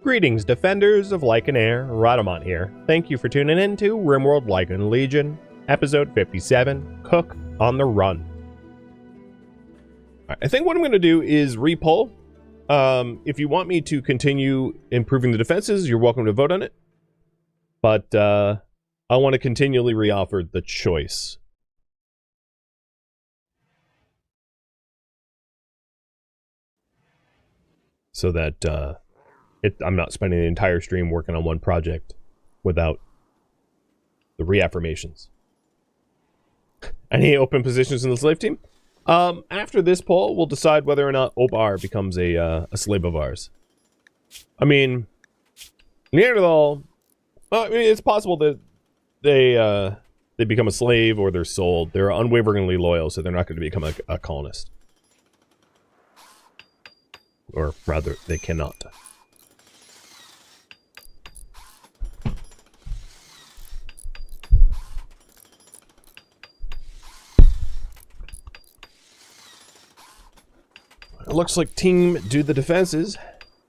Greetings, defenders of Lycan Air, Rhadamant here. Thank you for tuning in to RimWorld Lycan Legion, episode 57, Cook on the Run. I think what I'm going to do is repoll. If you want me to continue improving the defenses, you're welcome to vote on it. But I want to continually reoffer the choice. So that I'm not spending the entire stream working on one project without the reaffirmations. Any open positions in the slave team? After this poll, we'll decide whether or not Obar becomes a slave of ours. I mean, Neanderthal, I mean, it's possible that they become a slave or they're sold. They're unwaveringly loyal, so they're not going to become a colonist. Or rather, they cannot. It looks like Team Do the Defenses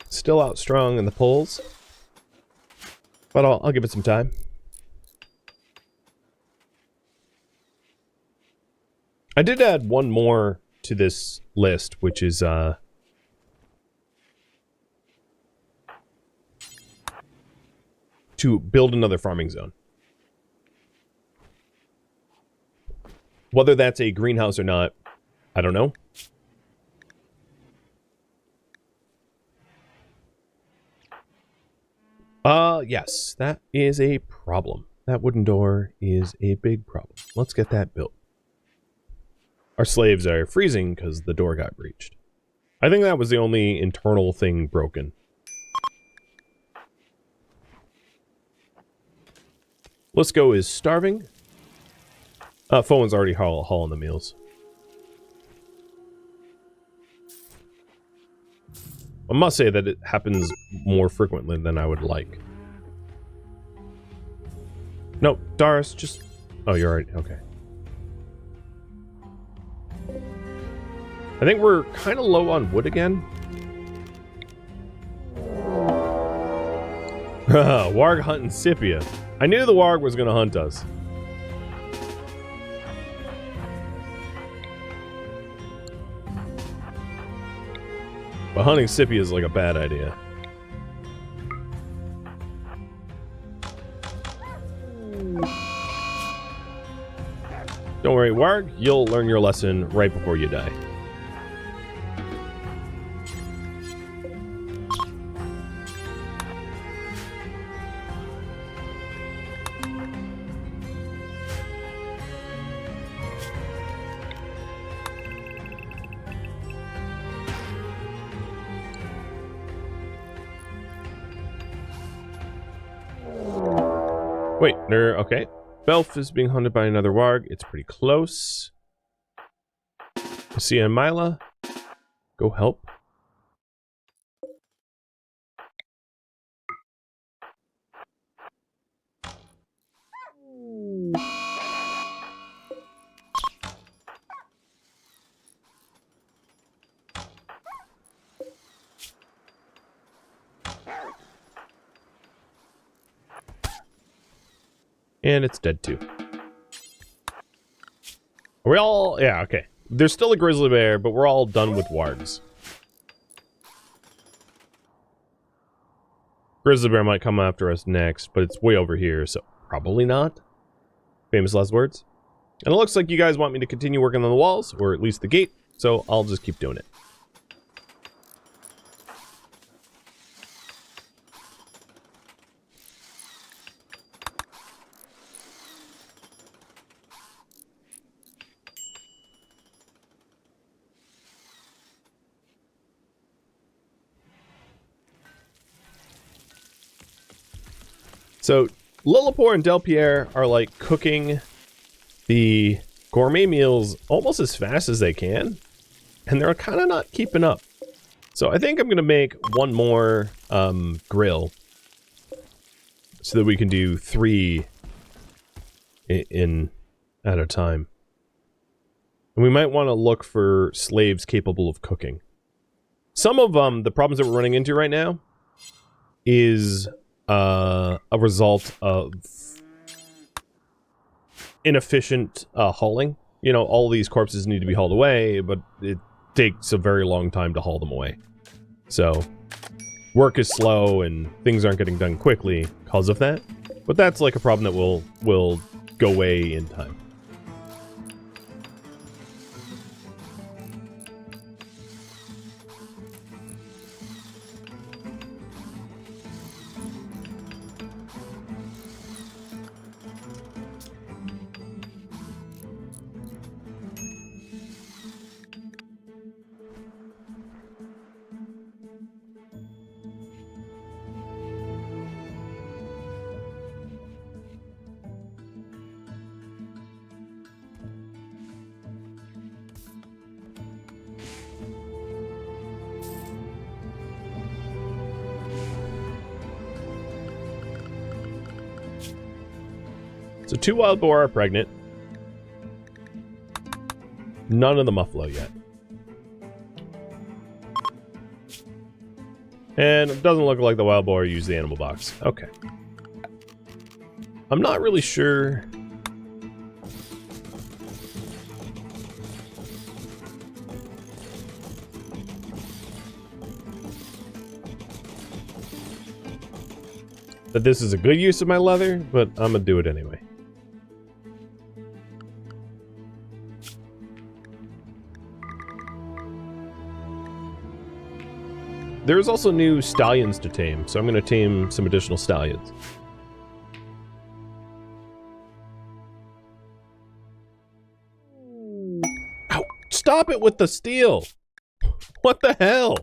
still out strong in the polls. But I'll give it some time. I did add one more to this list, which is to build another farming zone. Whether that's a greenhouse or not, I don't know. Yes, that is a problem. That wooden door is a big problem. Let's get that built. Our slaves are freezing because the door got breached. I think that was the only internal thing broken. Let's go is starving. Fowen's already hauling the meals. I must say that it happens more frequently than I would like. No, Doris, just... Oh, you're already... Okay. I think we're kind of low on wood again. Warg hunting Scipia. I knew the Warg was going to hunt us. But hunting Scipia is like a bad idea. Don't worry, Warg, you'll learn your lesson right before you die. Wait, okay. Belf is being hunted by another Warg. It's pretty close. Sia and Mila, go help. And it's dead too. Are we all... Yeah, okay. There's still a grizzly bear, but we're all done with wargs. Grizzly bear might come after us next, but it's way over here, so probably not. Famous last words. And it looks like you guys want me to continue working on the walls, or at least the gate, so I'll just keep doing it. So, Lillipore and Delpierre are like cooking the gourmet meals almost as fast as they can, and they're kind of not keeping up. So I think I'm going to make one more grill so that we can do 3 in at a time. And we might want to look for slaves capable of cooking. Some of the problems that we're running into right now is a result of inefficient hauling. You know, all these corpses need to be hauled away, but it takes a very long time to haul them away. So work is slow and things aren't getting done quickly because of that. But that's like a problem that will go away in time. So 2 wild boar are pregnant. None of the muffalo yet. And it doesn't look like the wild boar used the animal box. Okay. I'm not really sure. That this is a good use of my leather, but I'm gonna do it anyway. There's also new stallions to tame, so I'm going to tame some additional stallions. Ow! Stop it with the steel! What the hell?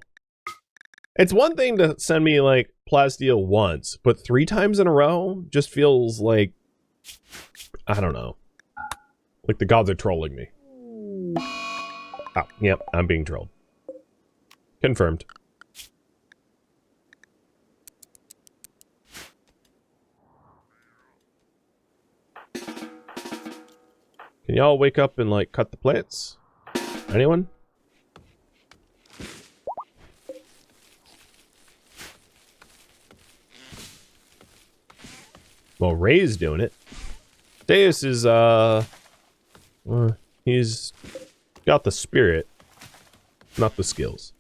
It's one thing to send me, like, plasteel once, but 3 times in a row just feels like... I don't know. Like the gods are trolling me. Oh, yep, I'm being trolled. Confirmed. Can y'all wake up and, like, cut the plants? Anyone? Well, Ray's doing it. Deus is, he's got the spirit, not the skills.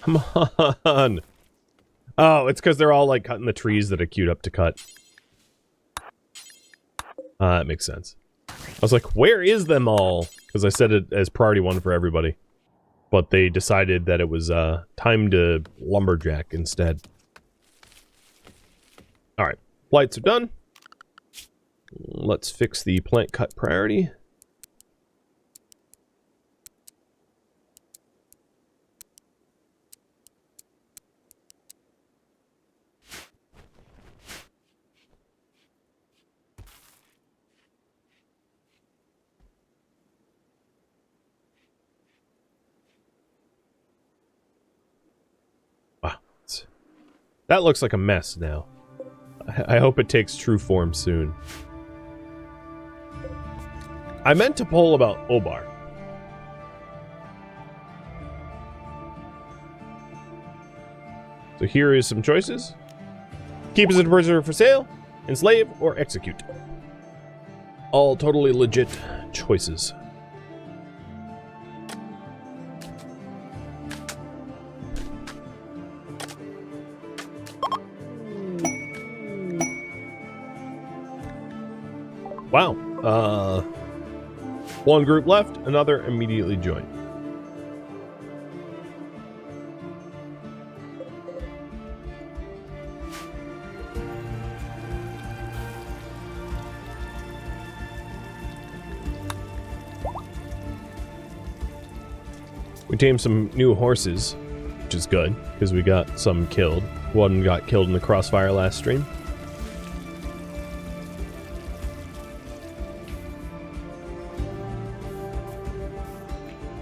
Come on. Oh, it's because they're all, like, cutting the trees that are queued up to cut. That makes sense. I was like, where is them all? Because I set it as priority 1 for everybody. But they decided that it was, time to lumberjack instead. Alright, lights are done. Let's fix the plant cut priority. That looks like a mess now. I hope it takes true form soon. I meant to poll about Obar. So here is some choices. Keep as a prisoner for sale, enslave, or execute. All totally legit choices. Wow. One group left, another immediately joined. We tamed some new horses, which is good, because we got some killed. One got killed in the crossfire last stream.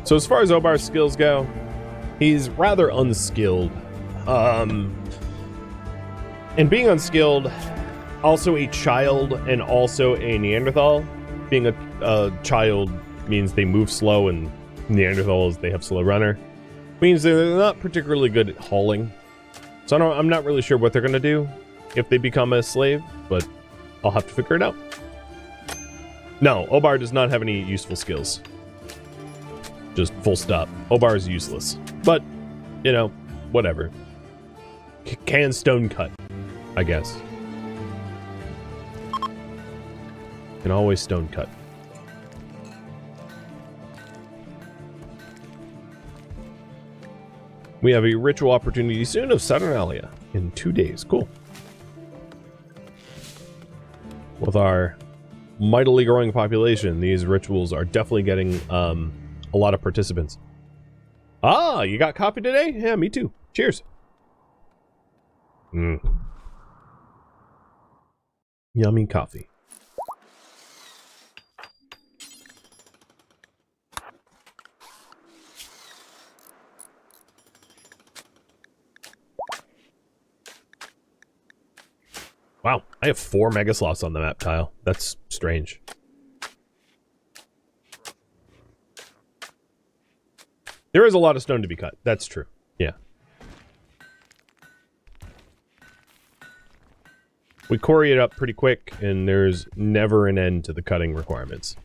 So as far as Obar's skills go, he's rather unskilled. And being unskilled also a child and also a Neanderthal. Being a child means they move slow, and Neanderthals, they have slow runner. Means they're not particularly good at hauling. So I'm not really sure what they're going to do if they become a slave, but I'll have to figure it out. No, Obar does not have any useful skills. Just full stop. Obar is useless. But, you know, whatever. Can stone cut, I guess. Can always stone cut. We have a ritual opportunity soon of Saturnalia in 2 days. Cool. With our mightily growing population, these rituals are definitely getting a lot of participants. Ah, you got coffee today? Yeah, me too. Cheers. Yummy coffee. Wow, I have 4 mega sloths on the map tile. That's strange. There is a lot of stone to be cut. That's true. Yeah. We quarry it up pretty quick, and there's never an end to the cutting requirements.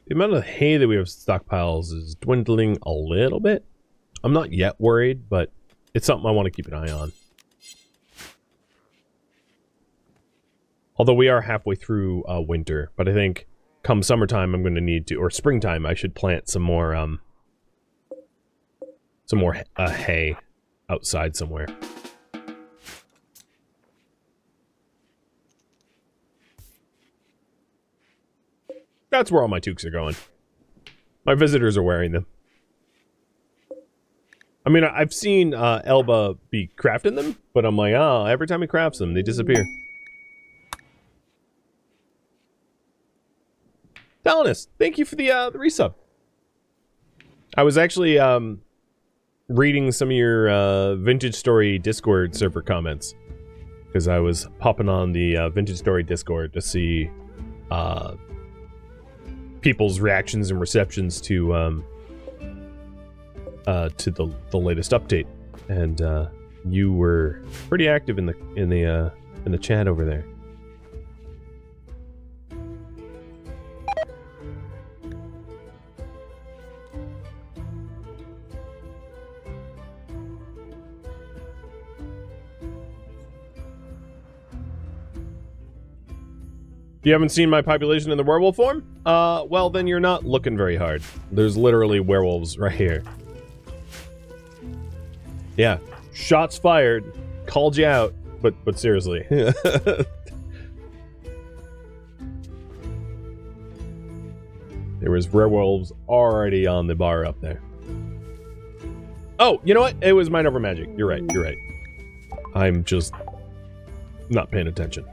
The amount of hay that we have stockpiles is dwindling a little bit. I'm not yet worried, but it's something I want to keep an eye on. Although we are halfway through winter, but I think come summertime I'm going to need to, or springtime, I should plant some more hay outside somewhere. That's where all my toques are going. My visitors are wearing them. I mean, I've seen Elba be crafting them, but I'm like, oh, every time he crafts them, they disappear. Dalanis, thank you for the resub. I was actually reading some of your Vintage Story Discord server comments, because I was popping on the Vintage Story Discord to see people's reactions and receptions to the latest update, and you were pretty active in the chat over there. You haven't seen my population in the werewolf form? Well, then you're not looking very hard. There's literally werewolves right here. Yeah, shots fired. Called you out, but seriously. There was werewolves already on the bar up there. Oh, you know what? It was Mind Over Magic. You're right, you're right. I'm just not paying attention.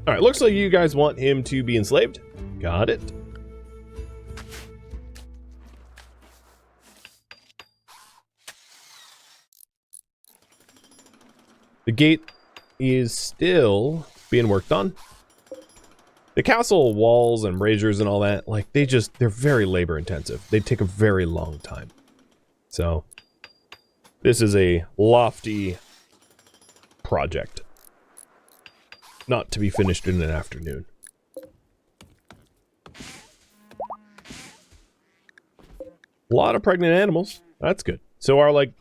Alright, looks like you guys want him to be enslaved. Got it. The gate is still being worked on. The castle walls and braziers and all that, like, they're very labor intensive. They take a very long time. So, this is a lofty project. Not to be finished in an afternoon. A lot of pregnant animals. That's good. So our, like,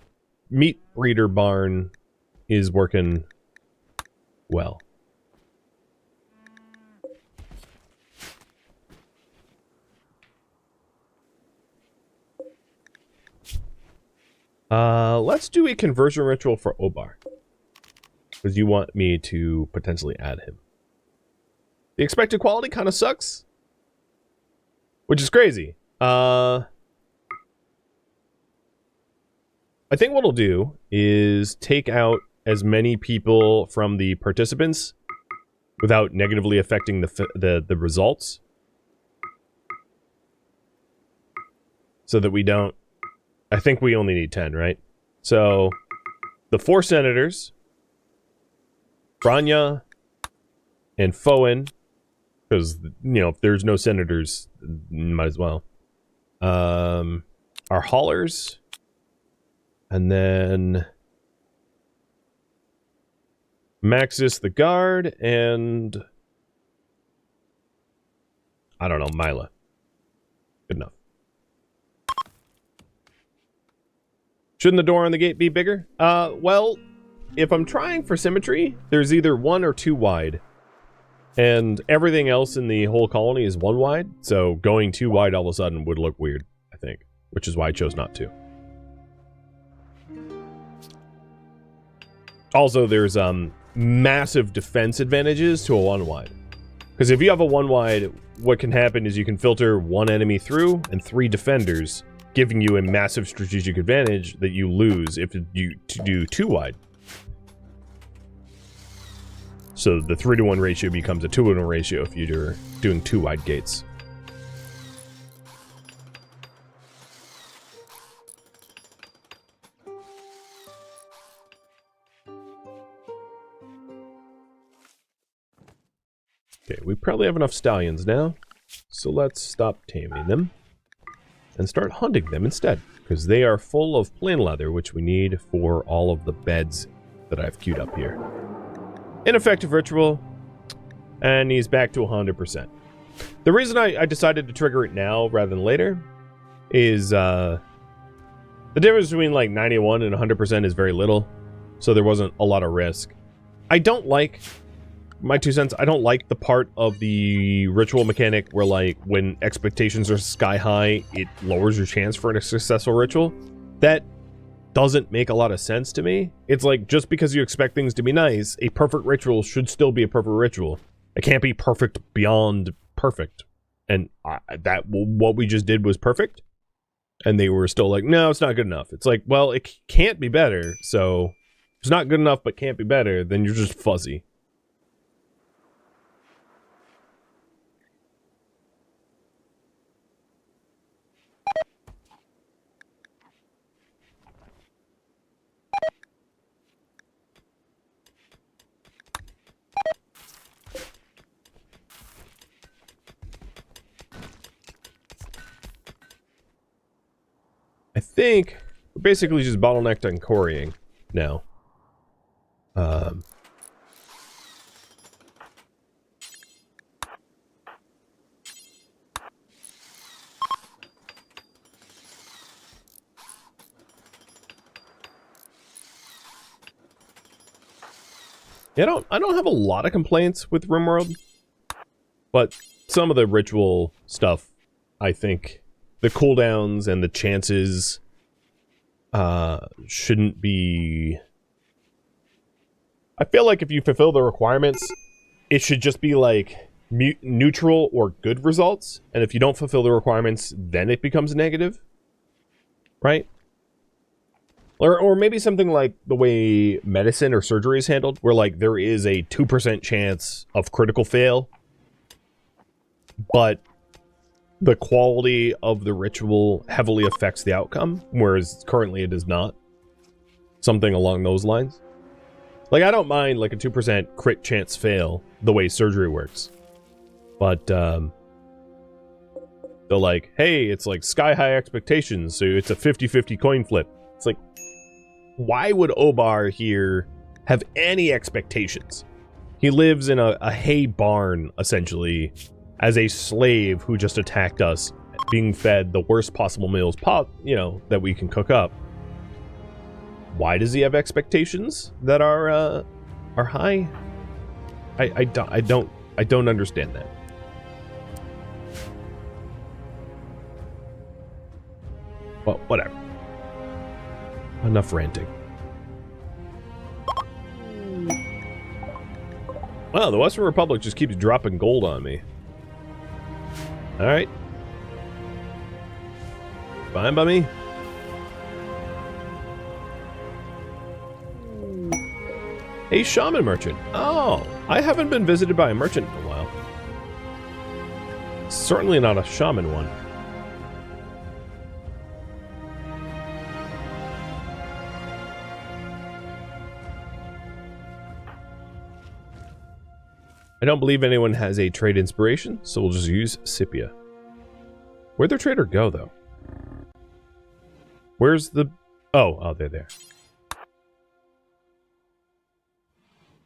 meat breeder barn is working well. Let's do a conversion ritual for Obar. Because you want me to potentially add him. The expected quality kind of sucks. Which is crazy. I think what I'll do is take out as many people from the participants without negatively affecting the results. so that we don't... I think we only need 10, right? So, the 4 senators, Branya and Foen, because, you know, if there's no senators, might as well. Our haulers, and then Maxis the guard, and I don't know, Mila. Good enough. Shouldn't the door on the gate be bigger? Well, if I'm trying for symmetry, there's either 1 or 2 wide. And everything else in the whole colony is 1 wide, so going 2 wide all of a sudden would look weird, I think. Which is why I chose not to. Also, there's massive defense advantages to a 1 wide. Because if you have a 1 wide, what can happen is you can filter 1 enemy through and 3 defenders, giving you a massive strategic advantage that you lose if you do 2 wide. So the 3-to-1 ratio becomes a 2-to-1 ratio if you're doing 2 wide gates. Okay, we probably have enough stallions now, so let's stop taming them and start hunting them instead, because they are full of plain leather, which we need for all of the beds that I've queued up here. Ineffective ritual, and he's back to 100%. The reason I decided to trigger it now rather than later is the difference between like 91 and 100% is very little, so there wasn't a lot of risk. I don't like... My 2 cents, I don't like the part of the ritual mechanic where, like, when expectations are sky high, it lowers your chance for a successful ritual. That doesn't make a lot of sense to me. It's like, just because you expect things to be nice, a perfect ritual should still be a perfect ritual. It can't be perfect beyond perfect. And what we just did was perfect. And they were still like, no, it's not good enough. It's like, well, it can't be better. So, if it's not good enough but can't be better, then you're just fuzzy. I think we're basically just bottlenecked on quarrying now. Yeah, I don't have a lot of complaints with RimWorld, but some of the ritual stuff, I think the cooldowns and the chances shouldn't be... I feel like if you fulfill the requirements, it should just be like neutral or good results, and if you don't fulfill the requirements, then it becomes negative, right? Or maybe something like the way medicine or surgery is handled, where like there is a 2% chance of critical fail, but the quality of the ritual heavily affects the outcome, whereas currently it does not. Something along those lines. Like, I don't mind like a 2% crit chance fail the way surgery works. But they're like, hey, it's like sky high expectations, so it's a 50-50 coin flip. It's like, why would Obar here have any expectations? He lives in a hay barn, essentially, as a slave who just attacked us, being fed the worst possible meals, that we can cook up. Why does he have expectations that are high? I don't understand that. Well, whatever. Enough ranting. Wow, the Western Republic just keeps dropping gold on me. Alright. Fine by me. A shaman merchant. Oh, I haven't been visited by a merchant in a while. Certainly not a shaman one. I don't believe anyone has a trade inspiration, so we'll just use Scipia. Where'd their trader go, though? Where's the... Oh, they're there.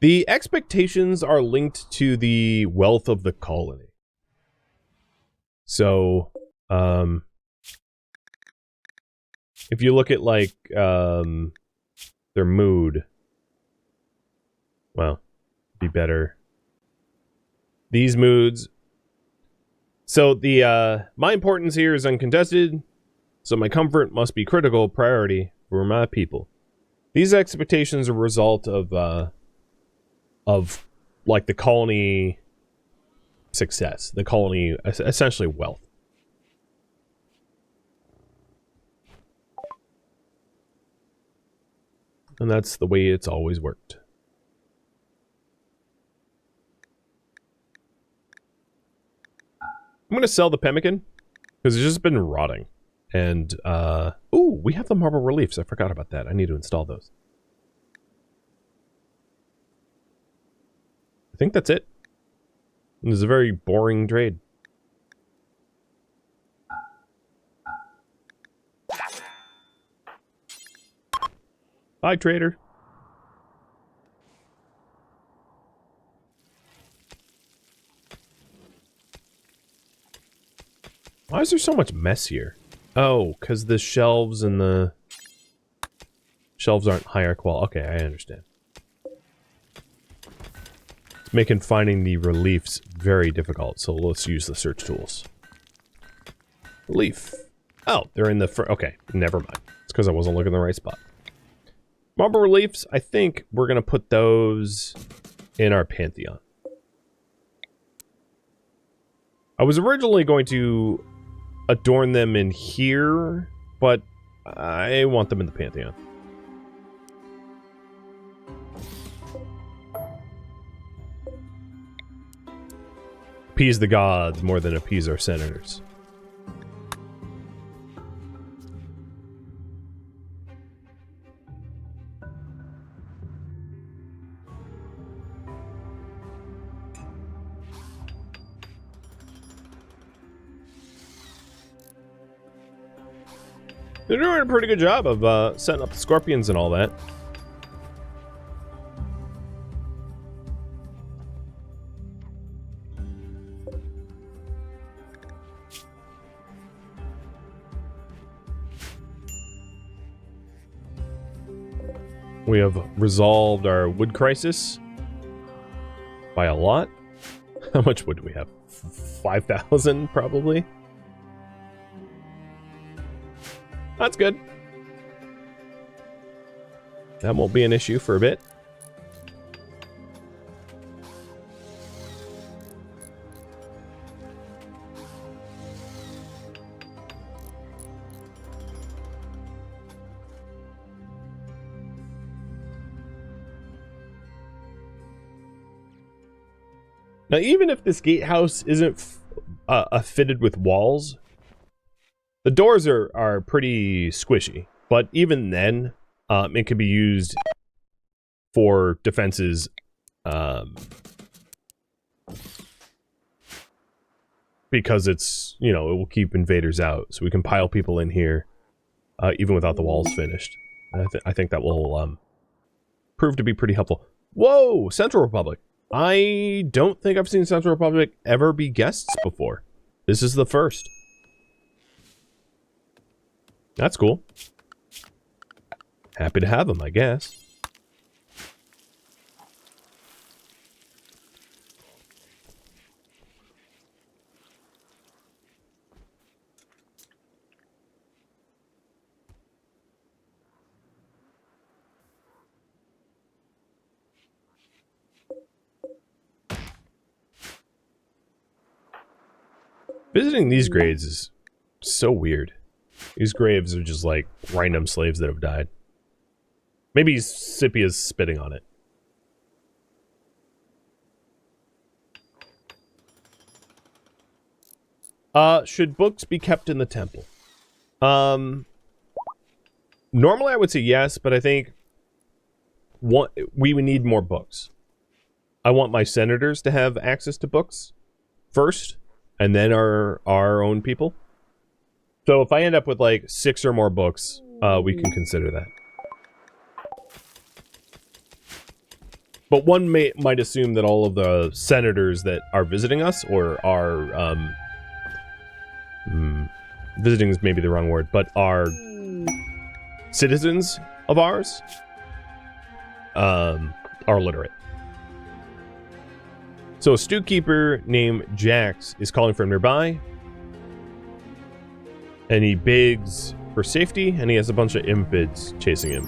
The expectations are linked to the wealth of the colony. So, if you look at, like, their mood, well, be better. These moods. So the, my importance here is uncontested, so my comfort must be critical priority for my people. These expectations are a result of like, the colony success. The colony, essentially wealth. And that's the way it's always worked. I'm going to sell the pemmican, because it's just been rotting. And, ooh, we have the marble reliefs. I forgot about that. I need to install those. I think that's it. This is a very boring trade. Bye, trader. Why is there so much mess here? Oh, because the shelves and the... shelves aren't higher quality. Okay, I understand. It's making finding the reliefs very difficult, so let's use the search tools. Relief. Oh, they're in the... okay, never mind. It's because I wasn't looking in the right spot. Marble reliefs, I think we're going to put those in our Pantheon. I was originally going to adorn them in here, but I want them in the Pantheon. Appease the gods more than appease our senators. They're doing a pretty good job of setting up the scorpions and all that. We have resolved our wood crisis by a lot. How much wood do we have? 5,000 probably. That's good. That won't be an issue for a bit. Now, even if this gatehouse isn't fitted with walls, the doors are pretty squishy, but even then, it could be used for defenses, because it's, you know, it will keep invaders out, so we can pile people in here, even without the walls finished. And I think that will, prove to be pretty helpful. Whoa! Central Republic! I don't think I've seen Central Republic ever be guests before. This is the first. That's cool. Happy to have them, I guess. Visiting these graves is so weird. These graves are just like random slaves that have died. Maybe Scipia's spitting on it. Should books be kept in the temple? Normally I would say yes, but I think we would need more books. I want my senators to have access to books first, and then our own people. So if I end up with like 6 or more books, we can consider that. But one might assume that all of the senators that are visiting us, or are visiting is maybe the wrong word, but are citizens of ours, are literate. So a stewkeeper named Jax is calling from nearby, and he begs for safety, and he has a bunch of impids chasing him.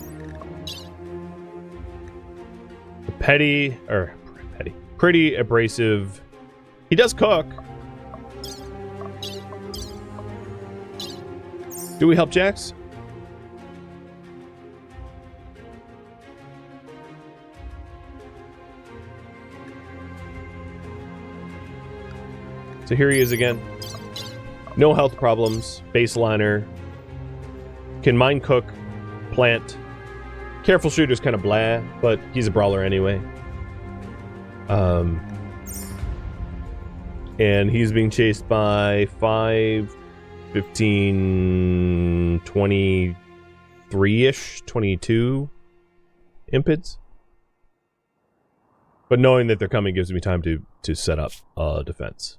Pretty abrasive. He does cook. Do we help Jax? So here he is again. No health problems. Baseliner. Can mine, cook, plant. Careful shooter's kind of blah, but he's a brawler anyway. And he's being chased by 5, 15, 23-ish, 22 impids. But knowing that they're coming gives me time to set up defense.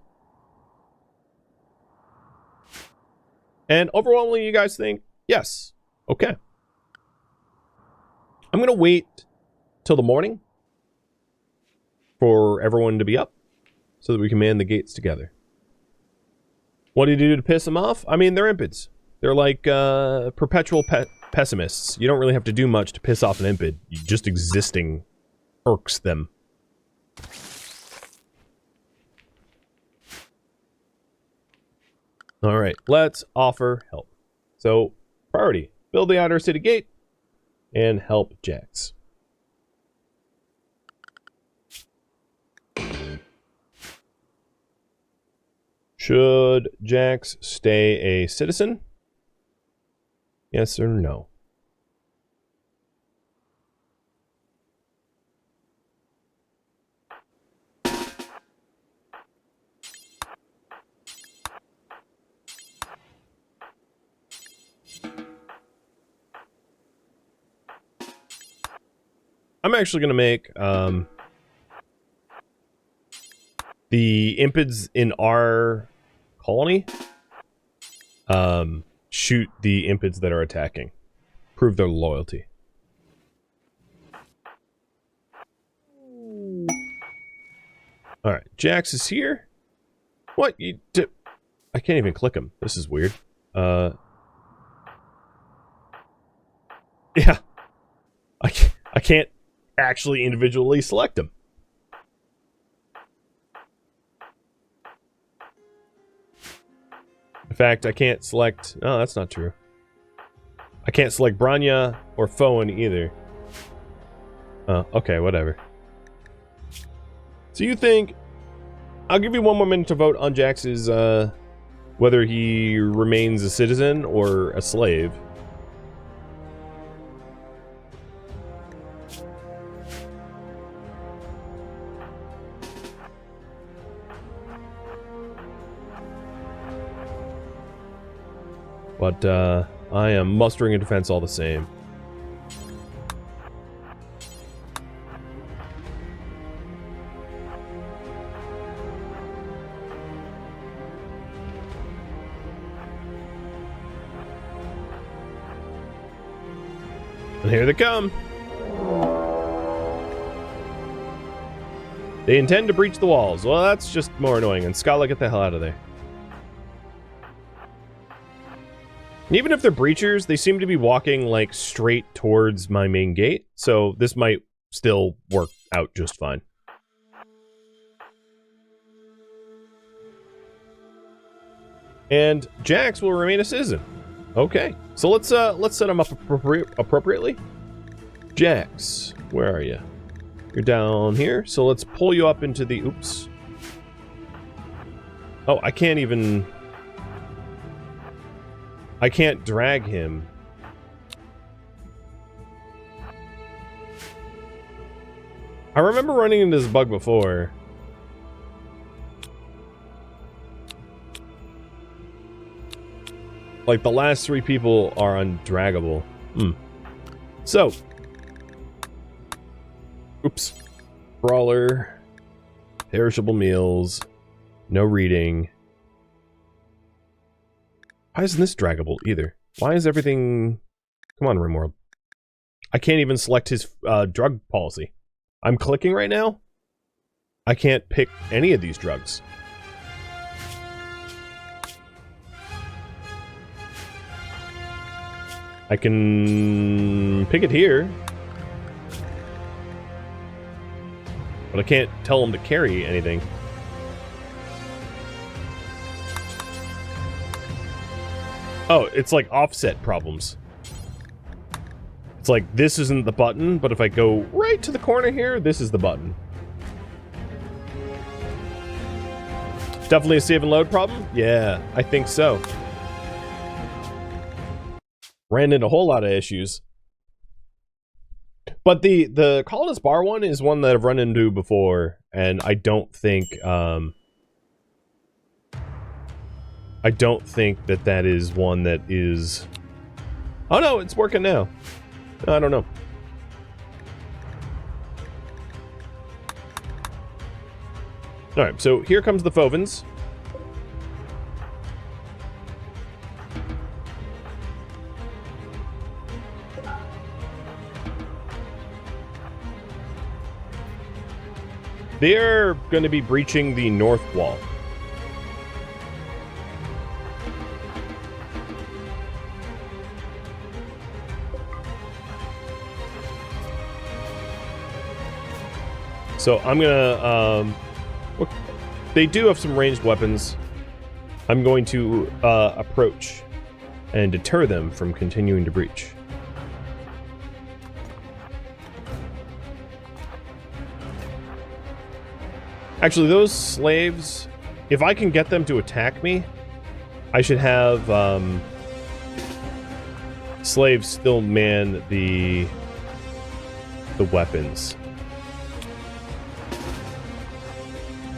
And overwhelmingly, you guys think, yes, okay. I'm going to wait till the morning for everyone to be up so that we can man the gates together. What do you do to piss them off? I mean, they're impids. They're like perpetual pessimists. You don't really have to do much to piss off an impid. Just existing irks them. Alright, let's offer help. So, priority, build the outer city gate and help Jax. Should Jax stay a citizen? Yes or no? I'm actually going to make the impids in our colony shoot the impids that are attacking. Prove their loyalty. Alright, Jax is here. What? I can't even click him. This is weird. Yeah. I can't actually individually select them. In fact, I can't select... Oh, that's not true. I can't select Branya or Foen either. Oh, okay, whatever. So you think... I'll give you one more minute to vote on Jax's, whether he remains a citizen or a slave. But, I am mustering a defense all the same. And here they come! They intend to breach the walls. Well, that's just more annoying. And Scala, get the hell out of there. Even if they're breachers, they seem to be walking, like, straight towards my main gate, so this might still work out just fine. And Jax will remain a citizen. Okay, so let's set him up appropriately. Jax, where are you? You're down here, so let's pull you up into the... Oops. Oh, I can't even... I can't drag him. I remember running into this bug before. Like, the last 3 people are undraggable. So. Oops. Brawler. Perishable meals. No reading. Why isn't this draggable either? Why is everything... Come on, RimWorld. I can't even select his drug policy. I'm clicking right now. I can't pick any of these drugs. I can pick it here. But I can't tell him to carry anything. Oh, it's like offset problems. It's like, this isn't the button, but if I go right to the corner here, this is the button. Definitely a save and load problem? Yeah, I think so. Ran into a whole lot of issues. But the Colonist Bar one is one that I've run into before, and I don't think that is one that is... Oh no, it's working now. I don't know. Alright, so here comes the Fovens. They're going to be breaching the north wall. So I'm gonna, they do have some ranged weapons. I'm going to approach and deter them from continuing to breach. Actually, those slaves, if I can get them to attack me, I should have slaves still man the weapons.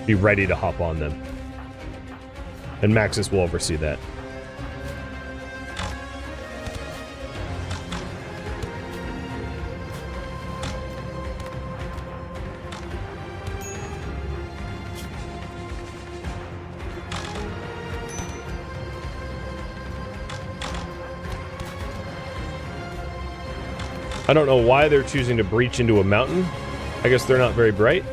Be ready to hop on them. And Maxis will oversee that. I don't know why they're choosing to breach into a mountain. I guess they're not very bright.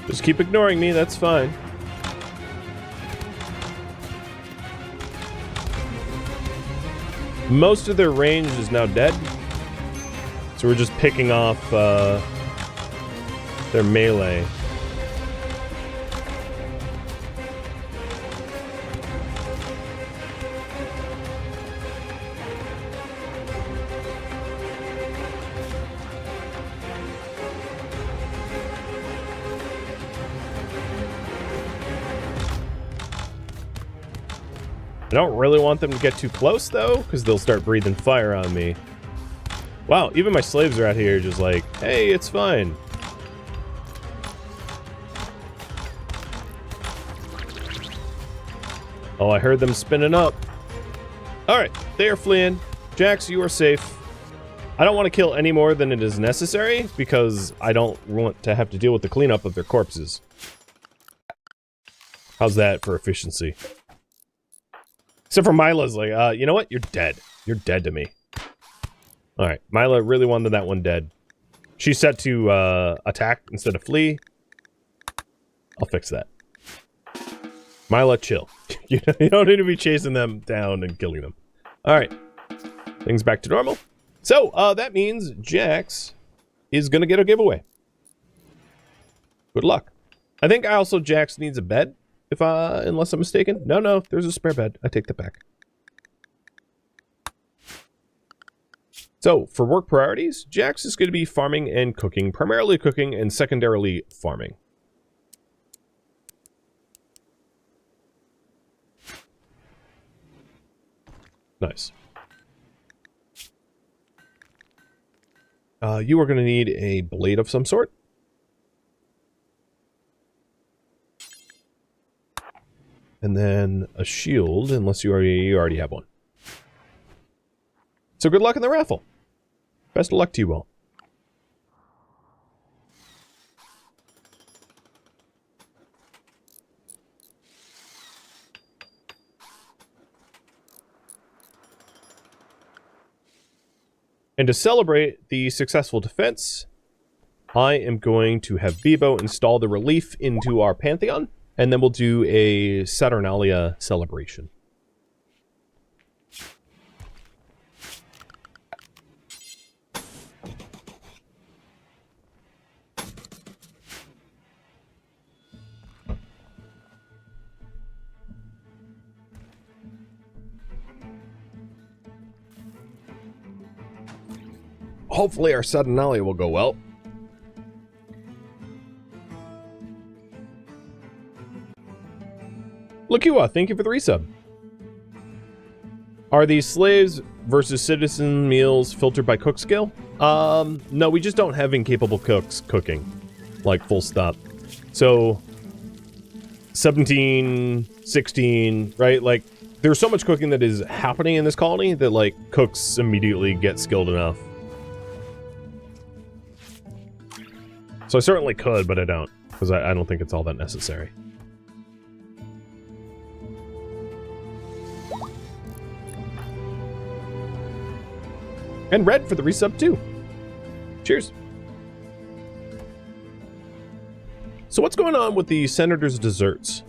Just keep ignoring me, that's fine. Most of their range is now dead. So we're just picking off their melee. I don't really want them to get too close, though, because they'll start breathing fire on me. Wow, even my slaves are out here just like, hey, it's fine. Oh, I heard them spinning up. Alright, they are fleeing. Jax, you are safe. I don't want to kill any more than it is necessary, because I don't want to have to deal with the cleanup of their corpses. How's that for efficiency? Except for Mila's like, you know what? You're dead. You're dead to me. Alright, Mila really wanted that one dead. She's set to attack instead of flee. I'll fix that. Mila, chill. You don't need to be chasing them down and killing them. Alright. Things back to normal. So, that means Jax is gonna get a giveaway. Good luck. I think also Jax needs a bed, if unless I'm mistaken. No, there's a spare bed. I take that back. So, for work priorities, Jax is going to be farming and cooking, primarily cooking and secondarily farming. Nice. You are going to need a blade of some sort. And then a shield, unless you already have one. So good luck in the raffle. Best of luck to you all. And to celebrate the successful defense, I am going to have Bebo install the relief into our Pantheon, and then we'll do a Saturnalia celebration. Hopefully our Saturnalia will go well. Lukiwa, thank you for the resub. Are these slaves versus citizen meals filtered by cook skill? No, we just don't have incapable cooks cooking. Like, full stop. So, 17, 16, right? Like, there's so much cooking that is happening in this colony that, like, cooks immediately get skilled enough. So I certainly could, but I don't. Because I don't think it's all that necessary. And Red for the resub too. Cheers. So what's going on with the Senator's desserts?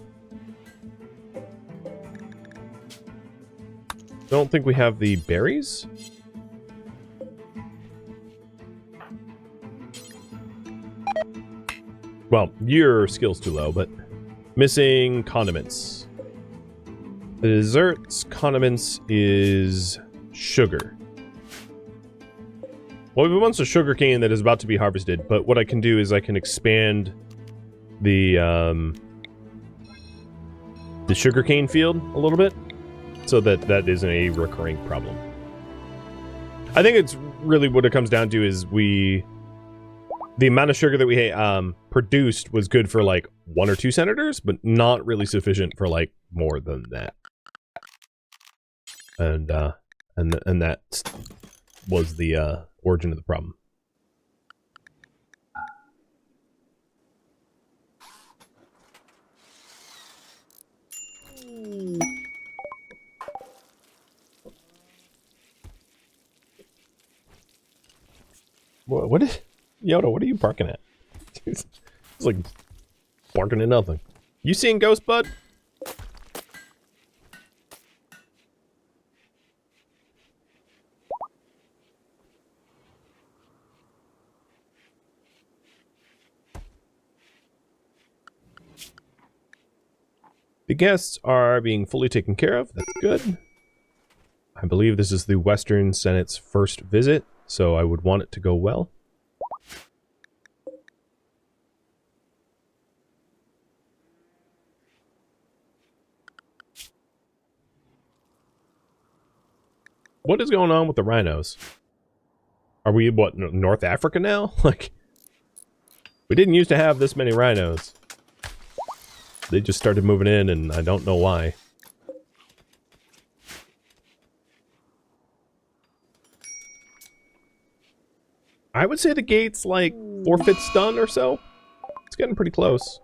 Don't think we have the berries. Well, your skill's too low, but missing condiments. The desserts condiments is sugar. Well, we have a bunch of sugar cane that is about to be harvested, but what I can do is I can expand the sugar cane field a little bit so that that isn't a recurring problem. I think it's really what it comes down to is the amount of sugar that we produced was good for like 1 or 2 senators, but not really sufficient for like more than that. And that was the origin of the problem. What is Yoda? What are you barking at? It's like barking at nothing. You seeing Ghost, bud? The guests are being fully taken care of. That's good. I believe this is the Western Senate's first visit, so I would want it to go well. What is going on with the rhinos? Are we, what, North Africa now? Like, we didn't used to have this many rhinos. They just started moving in, and I don't know why. I would say the gate's like 4/5 done or so. It's getting pretty close.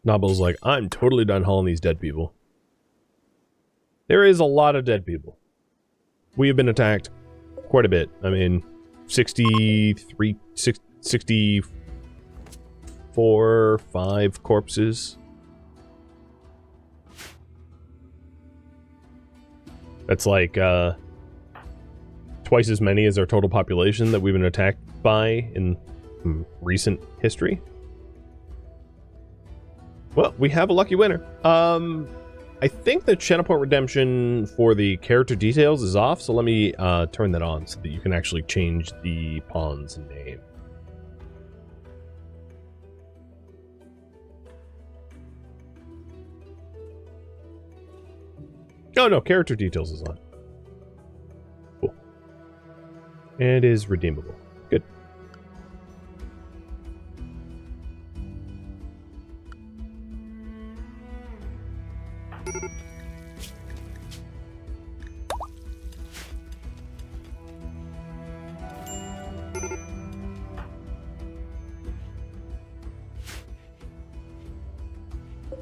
Nobble's like, I'm totally done hauling these dead people. There is a lot of dead people. We have been attacked quite a bit. I mean, 64, 5 corpses. That's like, twice as many as our total population that we've been attacked by in from recent history. Well, we have a lucky winner. I think the channel point redemption for the character details is off, so let me turn that on so that you can actually change the pawn's name. Oh no, character details is on. Cool. It is redeemable. Good.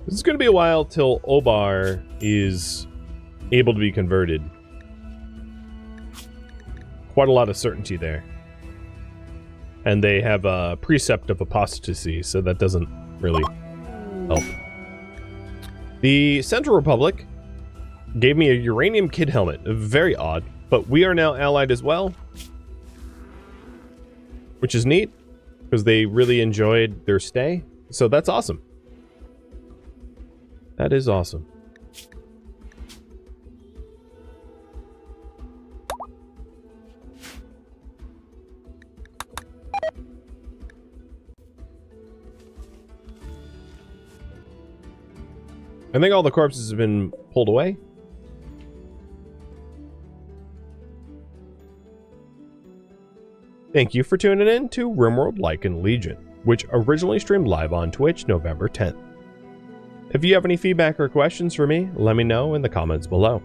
This is going to be a while till Obar is able to be converted. Quite a lot of certainty there. And they have a precept of apostasy, so that doesn't really help. The Central Republic gave me a uranium kid helmet. Very odd, but we are now allied as well. Which is neat, because they really enjoyed their stay. So that's awesome. That is awesome. I think all the corpses have been pulled away. Thank you for tuning in to RimWorld Lycan Legion, which originally streamed live on Twitch November 10th. If you have any feedback or questions for me, let me know in the comments below.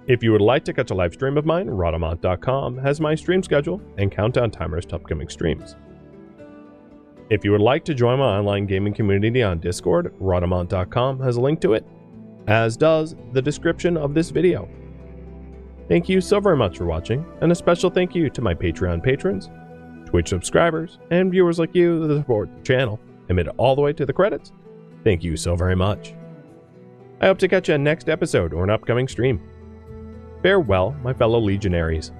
If you would like to catch a live stream of mine, Rhadamant.com has my stream schedule and countdown timers to upcoming streams. If you would like to join my online gaming community on Discord, Rhadamant.com has a link to it, as does the description of this video. Thank you so very much for watching, and a special thank you to my Patreon patrons, Twitch subscribers, and viewers like you that support the channel and made it all the way to the credits. Thank you so very much. I hope to catch you in next episode or an upcoming stream. Farewell, my fellow legionaries.